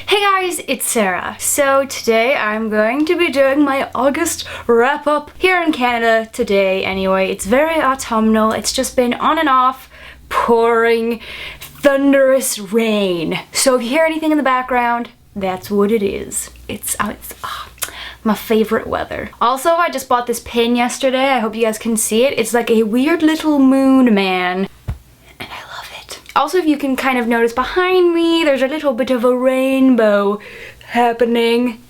Hey guys, it's Sarah. So today I'm going to be doing my August wrap-up here in Canada today anyway. It's very autumnal. It's just been on and off, pouring, thunderous rain. So if you hear anything in the background, that's what it is. It's my favorite weather. Also, I just bought this pin yesterday. I hope you guys can see it. It's like a weird little moon man. Also, if you can kind of notice behind me, there's a little bit of a rainbow happening.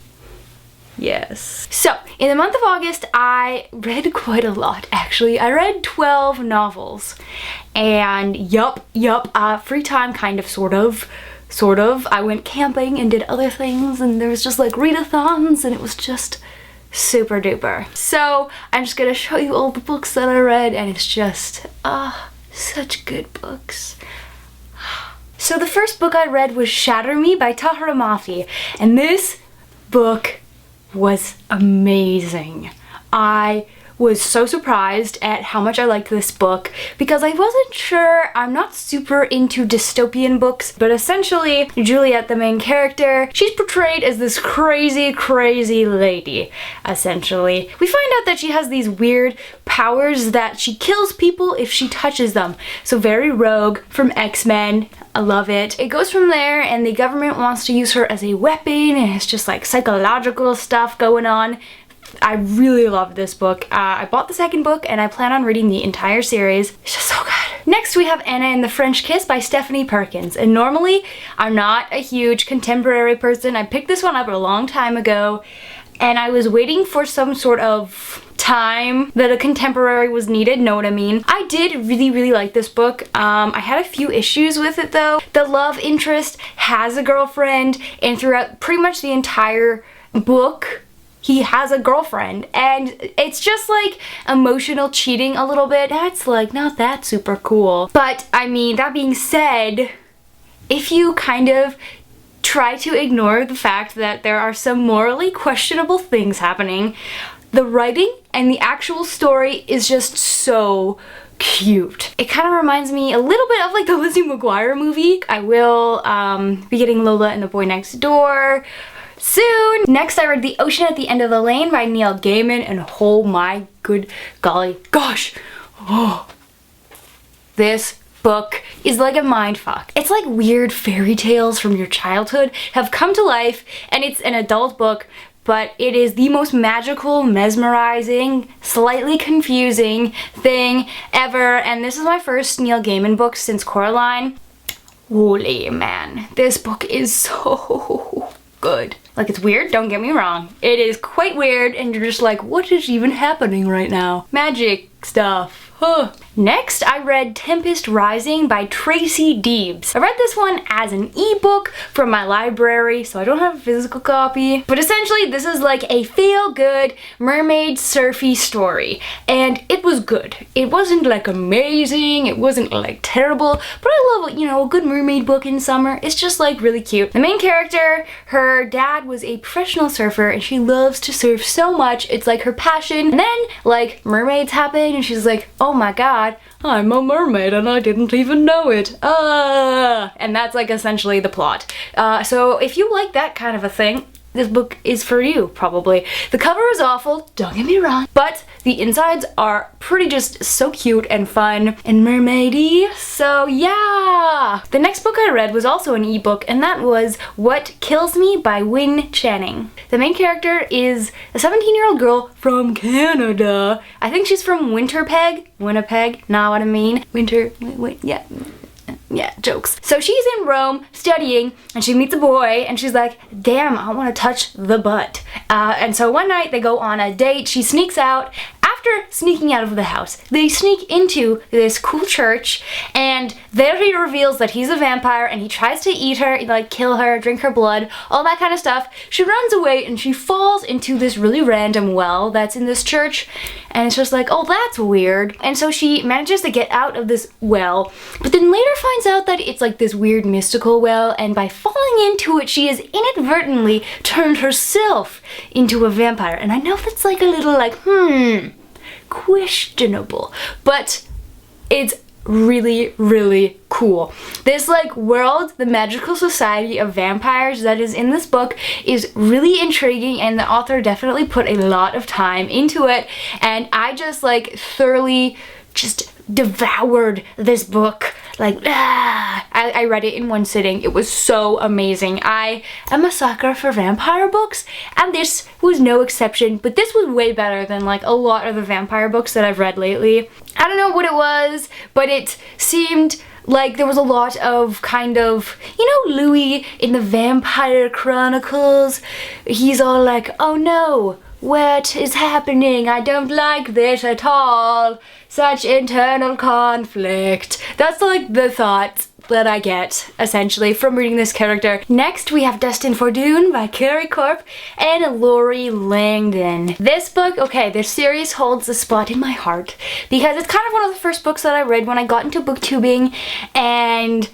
Yes. So, in the month of August, I read quite a lot, actually. I read 12 novels. And yup, free time, kind of, sort of. I went camping and did other things, and there was just like readathons, and it was just super duper. So, I'm just gonna show you all the books that I read, and it's just, such good books. So the first book I read was Shatter Me by Tahira Mafi, and this book was amazing. I was so surprised at how much I liked this book because I wasn't sure. I'm not super into dystopian books, but essentially Juliet, the main character, she's portrayed as this crazy lady, essentially. We find out that she has these weird powers that she kills people if she touches them. So very Rogue from X-Men. I love it. It goes from there, and the government wants to use her as a weapon, and it's just like psychological stuff going on. I really love this book. I bought the second book and I plan on reading the entire series. It's just so good. Next we have Anna and the French Kiss by Stephanie Perkins. And normally I'm not a huge contemporary person. I picked this one up a long time ago and I was waiting for some sort of time that a contemporary was needed, know what I mean? I did really like this book. I had a few issues with it though. The love interest has a girlfriend, and throughout pretty much the entire book he has a girlfriend, and it's just like emotional cheating a little bit. That's like not that super cool. But I mean, that being said, if you kind of try to ignore the fact that there are some morally questionable things happening, the writing and the actual story is just so cute. It kind of reminds me a little bit of like the Lizzie McGuire movie. I will be getting Lola and the Boy Next Door soon. Next I read The Ocean at the End of the Lane by Neil Gaiman, and oh my good golly gosh, this book is like a mindfuck. It's like weird fairy tales from your childhood have come to life, and it's an adult book, but it is the most magical, mesmerizing, slightly confusing thing ever, and this is my first Neil Gaiman book since Coraline. Holy man, this book is so good. Like, it's weird, don't get me wrong. It is quite weird, and you're just like, what is even happening right now? Magic stuff. Huh. Next, I read Tempest Rising by Tracy Deebs. I read this one as an ebook from my library, so I don't have a physical copy. But essentially, this is like a feel-good mermaid surfy story, and it was good. It wasn't like amazing, it wasn't like terrible, but I love, you know, a good mermaid book in summer. It's just like really cute. The main character, her dad was a professional surfer, and she loves to surf so much. It's like her passion. And then like mermaids happen, and she's like, oh my god, I'm a mermaid and I didn't even know it. And that's like essentially the plot. So if you like that kind of a thing, this book is for you, probably. The cover is awful, don't get me wrong, but the insides are pretty just so cute and fun and mermaidy, so yeah! The next book I read was also an ebook, and that was What Kills Me by Wyn Channing. The main character is a 17-year-old girl from Canada. I think she's from Winnipeg, know what I mean? Yeah, jokes. So she's in Rome studying, and she meets a boy, and she's like, damn, I want to touch the butt. And so one night they go on a date. She sneaks out. After sneaking out of the house, they sneak into this cool church, and there he reveals that he's a vampire, and he tries to eat her, like kill her, drink her blood, all that kind of stuff. She runs away, and she falls into this really random well that's in this church, and it's just like, oh, that's weird. And so she manages to get out of this well, but then later finds out that it's like this weird mystical well, and by falling into it, she has inadvertently turned herself into a vampire. And I know that's like a little like, questionable, but it's really, really cool. This like world, the magical society of vampires that is in this book is really intriguing, and the author definitely put a lot of time into it, and I just like thoroughly just devoured this book. Like, I read it in one sitting. It was so amazing. I am a sucker for vampire books, and this was no exception, but this was way better than like a lot of the vampire books that I've read lately. I don't know what it was, but it seemed like there was a lot of kind of, you know, Louis in the Vampire Chronicles. He's all like, oh no, what is happening? I don't like this at all. Such internal conflict. That's like the thought that I get, essentially, from reading this character. Next, we have Destined for Dune by Carrie Corp and Lori Langdon. This book, okay, this series holds a spot in my heart because it's kind of one of the first books that I read when I got into booktubing, and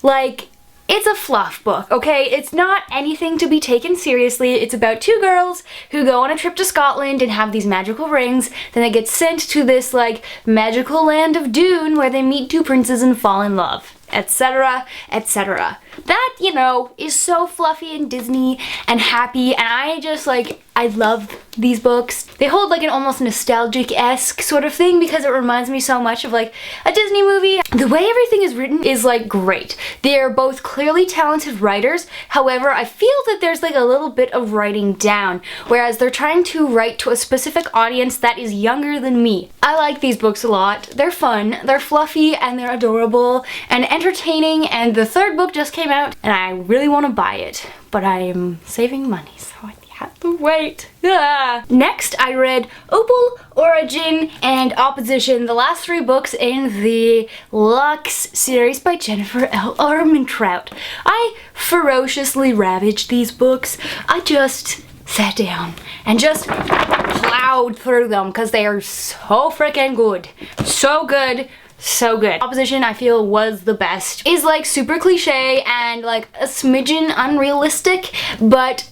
like, it's a fluff book, okay? It's not anything to be taken seriously. It's about two girls who go on a trip to Scotland and have these magical rings. Then they get sent to this, like, magical land of Dune where they meet two princes and fall in love, etc., etc. That, you know, is so fluffy and Disney and happy, and I just, like, I love these books. They hold like an almost nostalgic-esque sort of thing because it reminds me so much of like a Disney movie. The way everything is written is like great. They're both clearly talented writers. However, I feel that there's like a little bit of writing down, whereas they're trying to write to a specific audience that is younger than me. I like these books a lot. They're fun, they're fluffy, and they're adorable and entertaining, and the third book just came out and I really want to buy it, but I'm saving money, so I have to wait. Next, I read Opal, Origin, and Opposition, the last three books in the Lux series by Jennifer L. Armentrout. I ferociously ravaged these books. I just sat down and just plowed through them because they are so freaking good. So good. So good. Opposition, I feel, was the best. Is like super cliche and like a smidgen unrealistic, but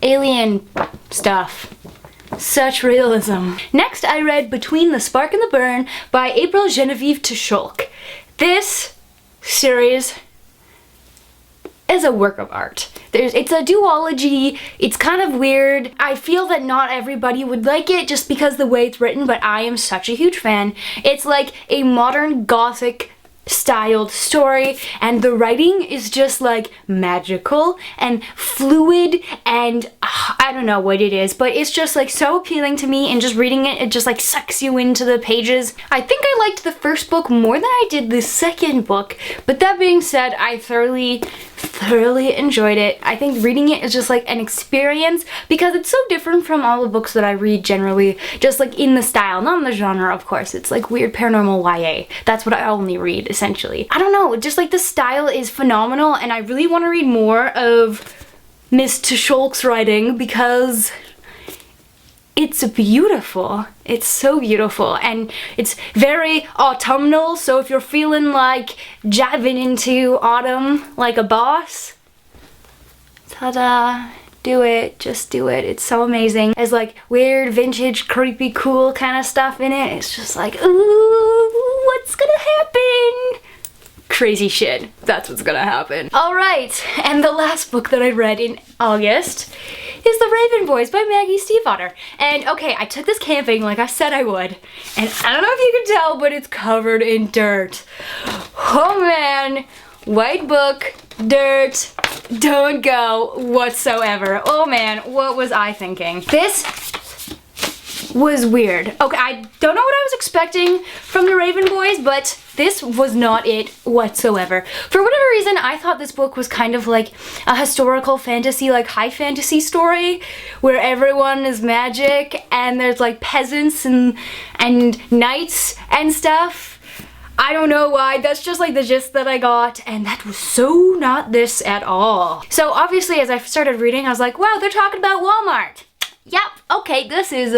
alien stuff. Such realism. Next, I read Between the Spark and the Burn by April Genevieve Tscholk. This series is a work of art. It's a duology. It's kind of weird. I feel that not everybody would like it just because the way it's written, but I am such a huge fan. It's like a modern gothic styled story, and the writing is just like magical and fluid, and I don't know what it is, but it's just like so appealing to me, and just reading it, it just like sucks you into the pages. I think I liked the first book more than I did the second book, but that being said, I thoroughly enjoyed it. I think reading it is just like an experience because it's so different from all the books that I read generally, just like in the style, not in the genre, of course. It's like weird paranormal YA. That's what I only read, essentially. I don't know, just like the style is phenomenal, and I really want to read more of Miss Tscholk's writing because it's beautiful. It's so beautiful, and it's very autumnal, so if you're feeling like diving into autumn like a boss, ta-da, do it, just do it. It's so amazing. There's like weird, vintage, creepy, cool kind of stuff in it. It's just like, ooh, what's gonna happen? Crazy shit. That's what's gonna happen. Alright, and the last book that I read in August is The Raven Boys by Maggie Stiefvater. And okay, I took this camping like I said I would, and I don't know if you can tell, but it's covered in dirt. Oh man, white book, dirt, don't go whatsoever. Oh man, what was I thinking? This was weird. Okay, I don't know what I was expecting from the Raven Boys, but this was not it whatsoever. For whatever reason, I thought this book was kind of like a historical fantasy, like high fantasy story where everyone is magic and there's like peasants and knights and stuff. I don't know why, that's just like the gist that I got, and that was so not this at all. So obviously as I started reading, I was like, wow, they're talking about Walmart. Yep, okay, this is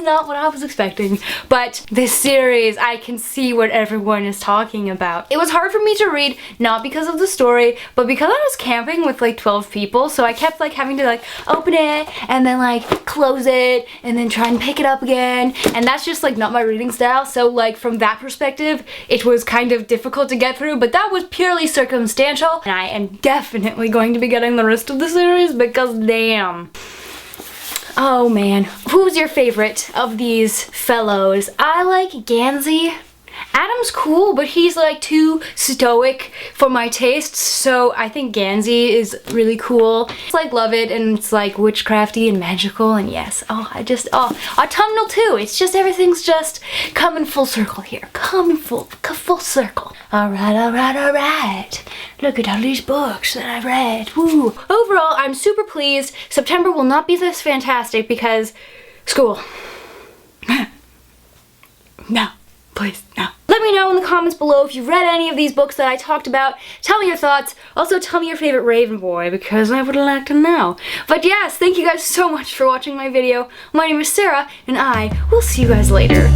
not what I was expecting, but this series, I can see what everyone is talking about. It was hard for me to read, not because of the story, but because I was camping with like 12 people, so I kept like having to like open it, and then like close it, and then try and pick it up again, and that's just like not my reading style, so like from that perspective, it was kind of difficult to get through, but that was purely circumstantial, and I am definitely going to be getting the rest of the series because damn. Oh man, who's your favorite of these fellows? I like Gansey. Adam's cool, but he's like too stoic for my tastes, so I think Gansey is really cool. It's like love it, and it's like witchcrafty and magical, and yes, autumnal too. It's just everything's just coming full circle here. Coming full circle. Alright. Look at all these books that I read. Woo. Overall, I'm super pleased. September will not be this fantastic because school. No. Please, no. Let me know in the comments below if you've read any of these books that I talked about. Tell me your thoughts. Also, tell me your favorite Raven boy because I would like to know. But yes, thank you guys so much for watching my video. My name is Sarah, and I will see you guys later.